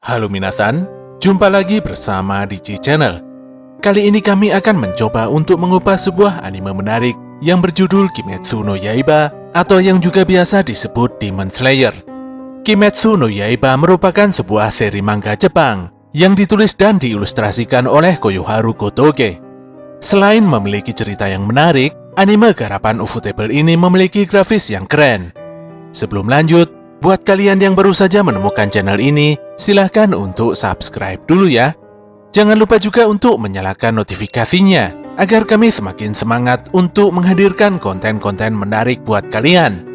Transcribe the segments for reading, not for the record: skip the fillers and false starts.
Halo minasan, jumpa lagi bersama DJ Channel. Kali ini kami akan mencoba untuk mengupas sebuah anime menarik yang berjudul Kimetsu no Yaiba atau yang juga biasa disebut Demon Slayer. Kimetsu no Yaiba merupakan sebuah seri manga Jepang yang ditulis dan diilustrasikan oleh Koyoharu Kotoge. Selain memiliki cerita yang menarik, anime garapan Ufotable ini memiliki grafis yang keren. Sebelum lanjut, buat kalian yang baru saja menemukan channel ini, silahkan untuk subscribe dulu ya. Jangan lupa juga untuk menyalakan notifikasinya, agar kami semakin semangat untuk menghadirkan konten-konten menarik buat kalian.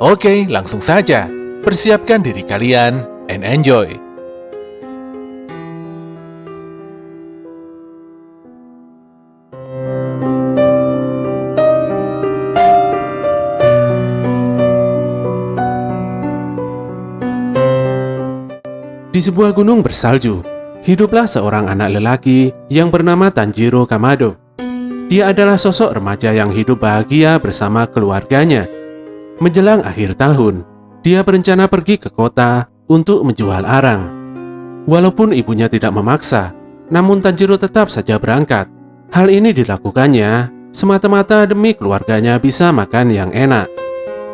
Oke, langsung saja. Persiapkan diri kalian, and enjoy. Di sebuah gunung bersalju, hiduplah seorang anak lelaki yang bernama Tanjiro Kamado. Dia adalah sosok remaja yang hidup bahagia bersama keluarganya. Menjelang akhir tahun, dia berencana pergi ke kota untuk menjual arang. Walaupun ibunya tidak memaksa, namun Tanjiro tetap saja berangkat. Hal ini dilakukannya semata-mata demi keluarganya bisa makan yang enak.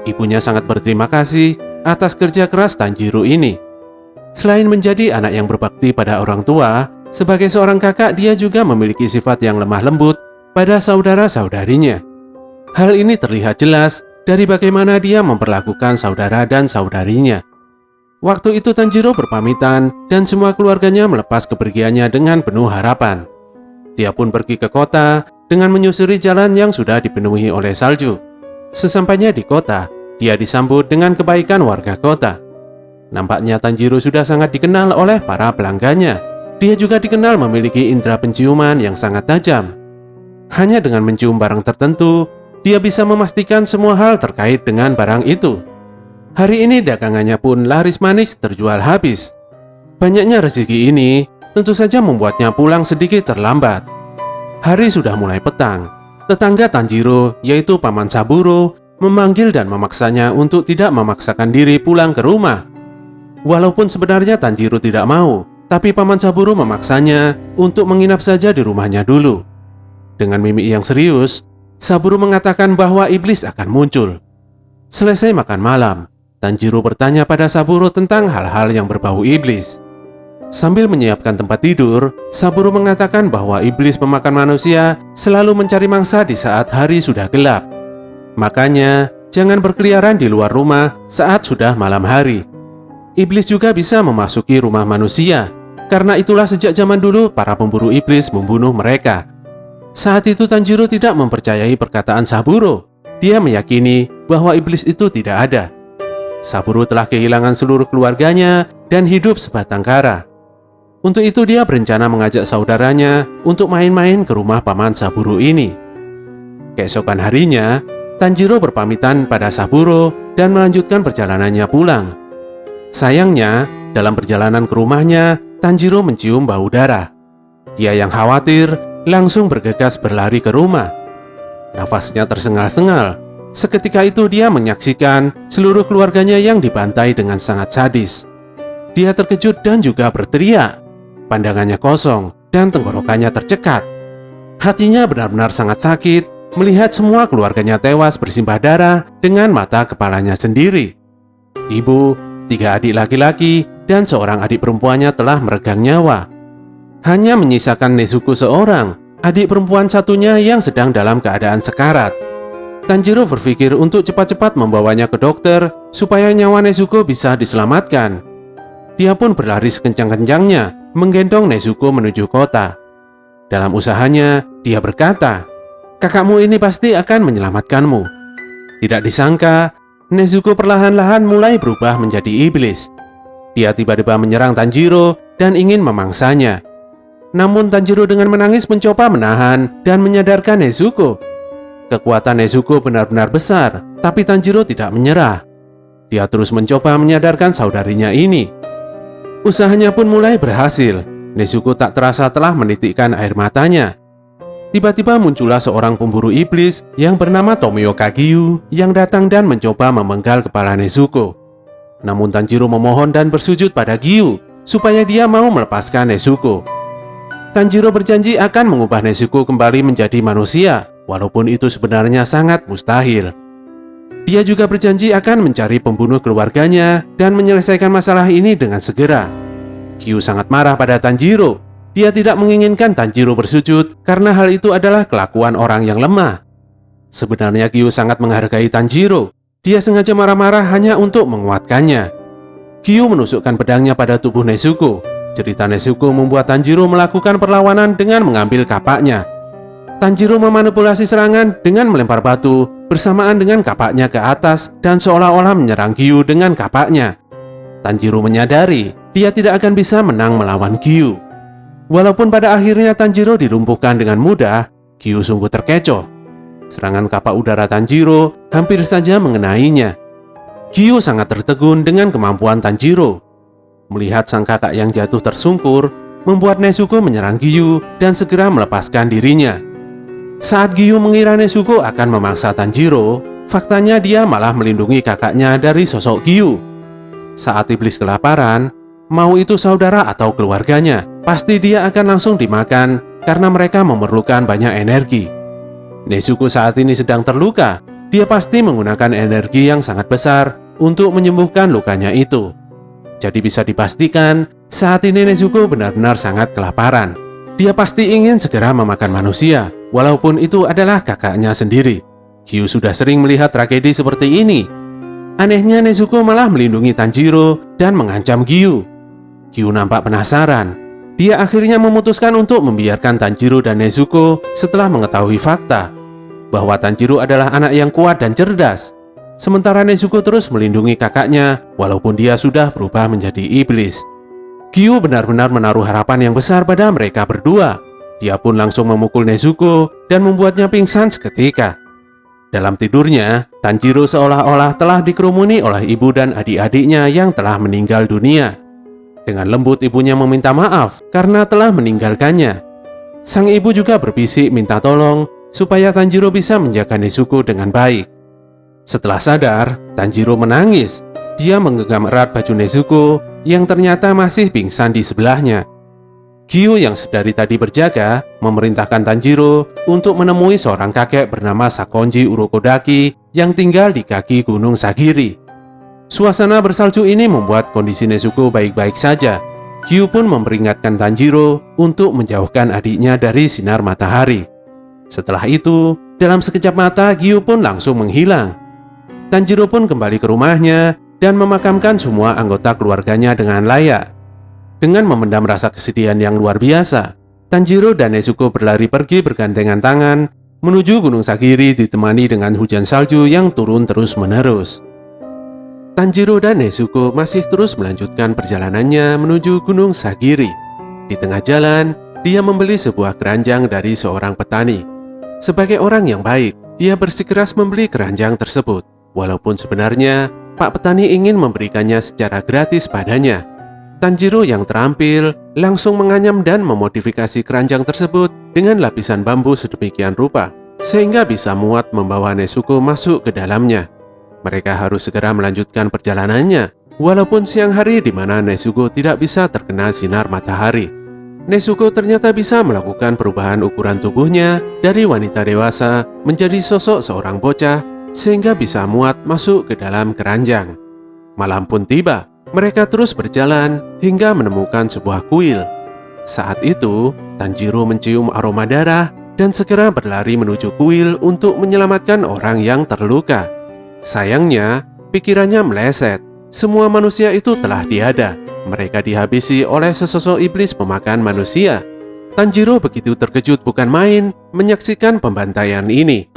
Ibunya sangat berterima kasih atas kerja keras Tanjiro ini. Selain menjadi anak yang berbakti pada orang tua, sebagai seorang kakak dia juga memiliki sifat yang lemah lembut pada saudara-saudarinya. Hal ini terlihat jelas dari bagaimana dia memperlakukan saudara dan saudarinya. Waktu itu Tanjiro berpamitan dan semua keluarganya melepas kepergiannya dengan penuh harapan. Dia pun pergi ke kota dengan menyusuri jalan yang sudah dipenuhi oleh salju. Sesampainya di kota, dia disambut dengan kebaikan warga kota. Nampaknya Tanjiro sudah sangat dikenal oleh para pelanggannya. Dia juga dikenal memiliki indera penciuman yang sangat tajam. Hanya dengan mencium barang tertentu, dia bisa memastikan semua hal terkait dengan barang itu. Hari ini dagangannya pun laris manis terjual habis. Banyaknya rezeki ini tentu saja membuatnya pulang sedikit terlambat. Hari sudah mulai petang. Tetangga Tanjiro, yaitu Paman Saburo, memanggil dan memaksanya untuk tidak memaksakan diri pulang ke rumah. Walaupun sebenarnya Tanjiro tidak mau, tapi Paman Saburo memaksanya untuk menginap saja di rumahnya dulu. Dengan mimik yang serius, Saburo mengatakan bahwa iblis akan muncul. Selesai makan malam, Tanjiro bertanya pada Saburo tentang hal-hal yang berbau iblis. Sambil menyiapkan tempat tidur, Saburo mengatakan bahwa iblis pemakan manusia selalu mencari mangsa di saat hari sudah gelap. Makanya, jangan berkeliaran di luar rumah saat sudah malam hari. Iblis juga bisa memasuki rumah manusia. Karena itulah sejak zaman dulu para pemburu iblis membunuh mereka. Saat itu Tanjiro tidak mempercayai perkataan Saburo. Dia meyakini bahwa iblis itu tidak ada. Saburo telah kehilangan seluruh keluarganya dan hidup sebatang kara. Untuk itu dia berencana mengajak saudaranya untuk main-main ke rumah Paman Saburo ini. Keesokan harinya, Tanjiro berpamitan pada Saburo dan melanjutkan perjalanannya pulang. Sayangnya, dalam perjalanan ke rumahnya, Tanjiro mencium bau darah. Dia yang khawatir langsung bergegas berlari ke rumah. Nafasnya tersengal-sengal. Seketika itu dia menyaksikan seluruh keluarganya yang dibantai dengan sangat sadis. Dia terkejut dan juga berteriak. Pandangannya kosong dan tenggorokannya tercekat. Hatinya benar-benar sangat sakit melihat semua keluarganya tewas bersimbah darah dengan mata kepalanya sendiri. Ibu, 3 adik laki-laki, dan seorang adik perempuannya telah meregang nyawa. Hanya menyisakan Nezuko seorang, adik perempuan satunya yang sedang dalam keadaan sekarat. Tanjiro berpikir untuk cepat-cepat membawanya ke dokter supaya nyawa Nezuko bisa diselamatkan. Dia pun berlari sekencang-kencangnya, menggendong Nezuko menuju kota. Dalam usahanya, dia berkata, "Kakakmu ini pasti akan menyelamatkanmu." Tidak disangka, Nezuko perlahan-lahan mulai berubah menjadi iblis. Dia tiba-tiba menyerang Tanjiro dan ingin memangsanya. Namun Tanjiro dengan menangis mencoba menahan dan menyadarkan Nezuko. Kekuatan Nezuko benar-benar besar, tapi Tanjiro tidak menyerah. Dia terus mencoba menyadarkan saudarinya ini. Usahanya pun mulai berhasil. Nezuko tak terasa telah menitikkan air matanya. Tiba-tiba muncullah seorang pemburu iblis yang bernama Tomio Kagyu yang datang dan mencoba memenggal kepala Nezuko. Namun Tanjiro memohon dan bersujud pada Gyu supaya dia mau melepaskan Nezuko. Tanjiro berjanji akan mengubah Nezuko kembali menjadi manusia, walaupun itu sebenarnya sangat mustahil. Dia juga berjanji akan mencari pembunuh keluarganya dan menyelesaikan masalah ini dengan segera. Kyu sangat marah pada Tanjiro. Dia tidak menginginkan Tanjiro bersujud karena hal itu adalah kelakuan orang yang lemah. Sebenarnya Kyu sangat menghargai Tanjiro. Dia sengaja marah-marah hanya untuk menguatkannya. Kyu menusukkan pedangnya pada tubuh Nezuko. Cerita Nezuko membuat Tanjiro melakukan perlawanan dengan mengambil kapaknya. Tanjiro memanipulasi serangan dengan melempar batu bersamaan dengan kapaknya ke atas dan seolah-olah menyerang Kyu dengan kapaknya. Tanjiro menyadari dia tidak akan bisa menang melawan Kyu. Walaupun pada akhirnya Tanjiro dilumpuhkan dengan mudah, Kyu sungguh terkecoh. Serangan kapak udara Tanjiro hampir saja mengenainya. Kyu sangat tertegun dengan kemampuan Tanjiro. Melihat sang kakak yang jatuh tersungkur, membuat Nezuko menyerang Kyu dan segera melepaskan dirinya. Saat Kyu mengira Nezuko akan memaksa Tanjiro, faktanya dia malah melindungi kakaknya dari sosok Kyu. Saat iblis kelaparan, mau itu saudara atau keluarganya, pasti dia akan langsung dimakan karena mereka memerlukan banyak energi. Nezuko saat ini sedang terluka. Dia pasti menggunakan energi yang sangat besar untuk menyembuhkan lukanya itu. Jadi bisa dipastikan saat ini Nezuko benar-benar sangat kelaparan. Dia pasti ingin segera memakan manusia, walaupun itu adalah kakaknya sendiri. Kyu sudah sering melihat tragedi seperti ini. Anehnya Nezuko malah melindungi Tanjiro dan mengancam Kyu. Kyu nampak penasaran. Dia akhirnya memutuskan untuk membiarkan Tanjiro dan Nezuko setelah mengetahui fakta bahwa Tanjiro adalah anak yang kuat dan cerdas. Sementara Nezuko terus melindungi kakaknya walaupun dia sudah berubah menjadi iblis. Kyu benar-benar menaruh harapan yang besar pada mereka berdua. Dia pun langsung memukul Nezuko dan membuatnya pingsan seketika. Dalam tidurnya, Tanjiro seolah-olah telah dikerumuni oleh ibu dan adik-adiknya yang telah meninggal dunia. Dengan lembut ibunya meminta maaf karena telah meninggalkannya. Sang ibu juga berbisik minta tolong supaya Tanjiro bisa menjaga Nezuko dengan baik. Setelah sadar, Tanjiro menangis. Dia menggenggam erat baju Nezuko yang ternyata masih pingsan di sebelahnya. Kyu yang sedari tadi berjaga memerintahkan Tanjiro untuk menemui seorang kakek bernama Sakonji Urokodaki yang tinggal di kaki Gunung Sagiri. Suasana bersalju ini membuat kondisi Nezuko baik-baik saja. Kyu pun memperingatkan Tanjiro untuk menjauhkan adiknya dari sinar matahari. Setelah itu, dalam sekejap mata Kyu pun langsung menghilang. Tanjiro pun kembali ke rumahnya dan memakamkan semua anggota keluarganya dengan layak. Dengan memendam rasa kesedihan yang luar biasa, Tanjiro dan Nezuko berlari pergi bergandengan tangan menuju Gunung Sagiri ditemani dengan hujan salju yang turun terus-menerus. Tanjiro dan Nezuko masih terus melanjutkan perjalanannya menuju Gunung Sagiri. Di tengah jalan, dia membeli sebuah keranjang dari seorang petani. Sebagai orang yang baik, dia bersikeras membeli keranjang tersebut, walaupun sebenarnya Pak petani ingin memberikannya secara gratis padanya. Tanjiro yang terampil langsung menganyam dan memodifikasi keranjang tersebut dengan lapisan bambu sedemikian rupa, sehingga bisa muat membawa Nezuko masuk ke dalamnya. Mereka harus segera melanjutkan perjalanannya, walaupun siang hari di mana Nezuko tidak bisa terkena sinar matahari. Nezuko ternyata bisa melakukan perubahan ukuran tubuhnya dari wanita dewasa menjadi sosok seorang bocah, sehingga bisa muat masuk ke dalam keranjang. Malam pun tiba, mereka terus berjalan hingga menemukan sebuah kuil. Saat itu, Tanjiro mencium aroma darah dan segera berlari menuju kuil untuk menyelamatkan orang yang terluka. Sayangnya, pikirannya meleset. Semua manusia itu telah tiada. Mereka dihabisi oleh sesosok iblis pemakan manusia. Tanjiro begitu terkejut bukan main menyaksikan pembantaian ini.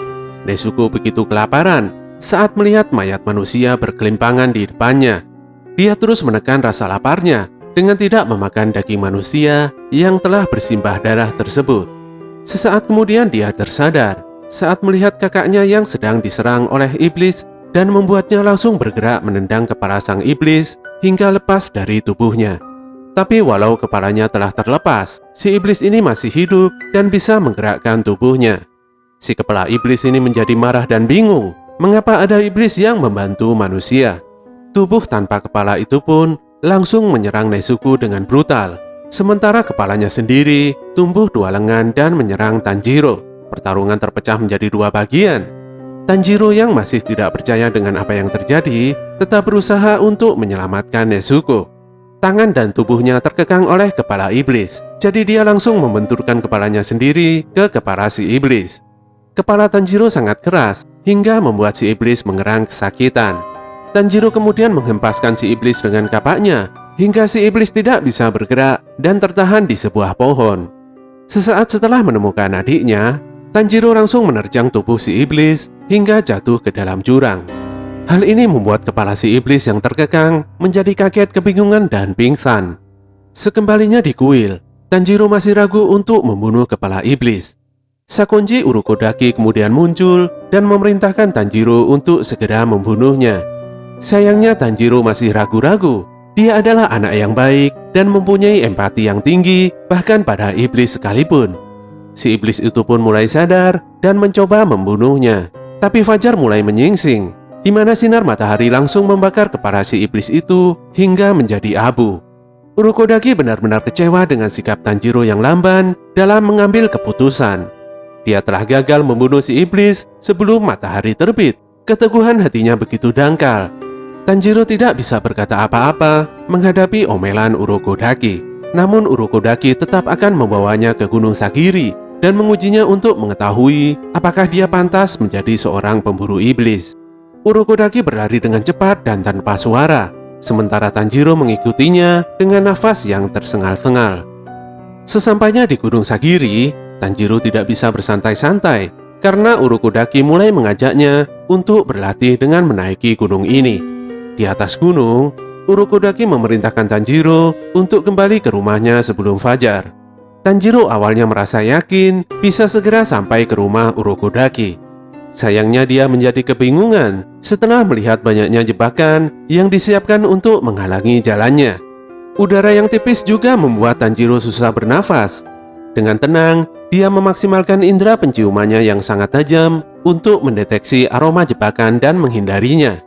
Nezuko begitu kelaparan saat melihat mayat manusia berkelimpangan di depannya. Dia terus menekan rasa laparnya dengan tidak memakan daging manusia yang telah bersimbah darah tersebut. Sesaat kemudian dia tersadar saat melihat kakaknya yang sedang diserang oleh iblis dan membuatnya langsung bergerak menendang kepala sang iblis hingga lepas dari tubuhnya. Tapi walau kepalanya telah terlepas, si iblis ini masih hidup dan bisa menggerakkan tubuhnya. Si kepala iblis ini menjadi marah dan bingung mengapa ada iblis yang membantu manusia. Tubuh tanpa kepala itu pun langsung menyerang Nezuko dengan brutal. Sementara kepalanya sendiri tumbuh 2 lengan dan menyerang Tanjiro. Pertarungan terpecah menjadi 2 bagian. Tanjiro yang masih tidak percaya dengan apa yang terjadi, tetap berusaha untuk menyelamatkan Nezuko. Tangan dan tubuhnya terkekang oleh kepala iblis, jadi dia langsung membenturkan kepalanya sendiri ke kepala si iblis. Kepala Tanjiro sangat keras, hingga membuat si iblis mengerang kesakitan. Tanjiro kemudian menghempaskan si iblis dengan kapaknya, hingga si iblis tidak bisa bergerak dan tertahan di sebuah pohon. Sesaat setelah menemukan adiknya, Tanjiro langsung menerjang tubuh si iblis hingga jatuh ke dalam jurang. Hal ini membuat kepala si iblis yang terkekang menjadi kaget, kebingungan, dan pingsan. Sekembalinya di kuil, Tanjiro masih ragu untuk membunuh kepala iblis. Sakonji Urokodaki kemudian muncul dan memerintahkan Tanjiro untuk segera membunuhnya. Sayangnya Tanjiro masih ragu-ragu. Dia adalah anak yang baik dan mempunyai empati yang tinggi bahkan pada iblis sekalipun. Si iblis itu pun mulai sadar dan mencoba membunuhnya. Tapi fajar mulai menyingsing, di mana sinar matahari langsung membakar kepala si iblis itu hingga menjadi abu. Urokodaki benar-benar kecewa dengan sikap Tanjiro yang lamban dalam mengambil keputusan. Dia telah gagal membunuh si iblis sebelum matahari terbit. Keteguhan hatinya begitu dangkal. Tanjiro tidak bisa berkata apa-apa menghadapi omelan Urokodaki. Namun Urokodaki tetap akan membawanya ke Gunung Sagiri dan mengujinya untuk mengetahui apakah dia pantas menjadi seorang pemburu iblis. Urokodaki berlari dengan cepat dan tanpa suara, sementara Tanjiro mengikutinya dengan nafas yang tersengal-sengal. Sesampainya di Gunung Sagiri, Tanjiro tidak bisa bersantai-santai karena Urokodaki mulai mengajaknya untuk berlatih dengan menaiki gunung ini. Di atas gunung, Urokodaki memerintahkan Tanjiro untuk kembali ke rumahnya sebelum fajar. Tanjiro awalnya merasa yakin bisa segera sampai ke rumah Urokodaki. Sayangnya dia menjadi kebingungan setelah melihat banyaknya jebakan yang disiapkan untuk menghalangi jalannya. Udara yang tipis juga membuat Tanjiro susah bernafas. Dengan tenang, dia memaksimalkan indera penciumannya yang sangat tajam untuk mendeteksi aroma jebakan dan menghindarinya.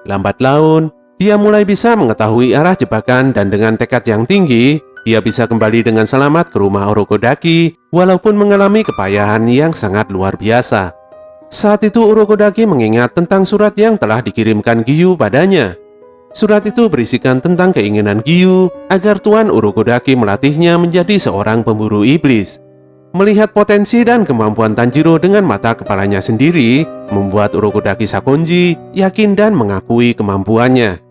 Lambat laun, dia mulai bisa mengetahui arah jebakan dan dengan tekad yang tinggi, dia bisa kembali dengan selamat ke rumah Urokodaki walaupun mengalami kepayahan yang sangat luar biasa. Saat itu Urokodaki mengingat tentang surat yang telah dikirimkan Giyu padanya. Surat itu berisikan tentang keinginan Giyu agar Tuan Urokodaki melatihnya menjadi seorang pemburu iblis. Melihat potensi dan kemampuan Tanjiro dengan mata kepalanya sendiri, membuat Urokodaki Sakonji yakin dan mengakui kemampuannya.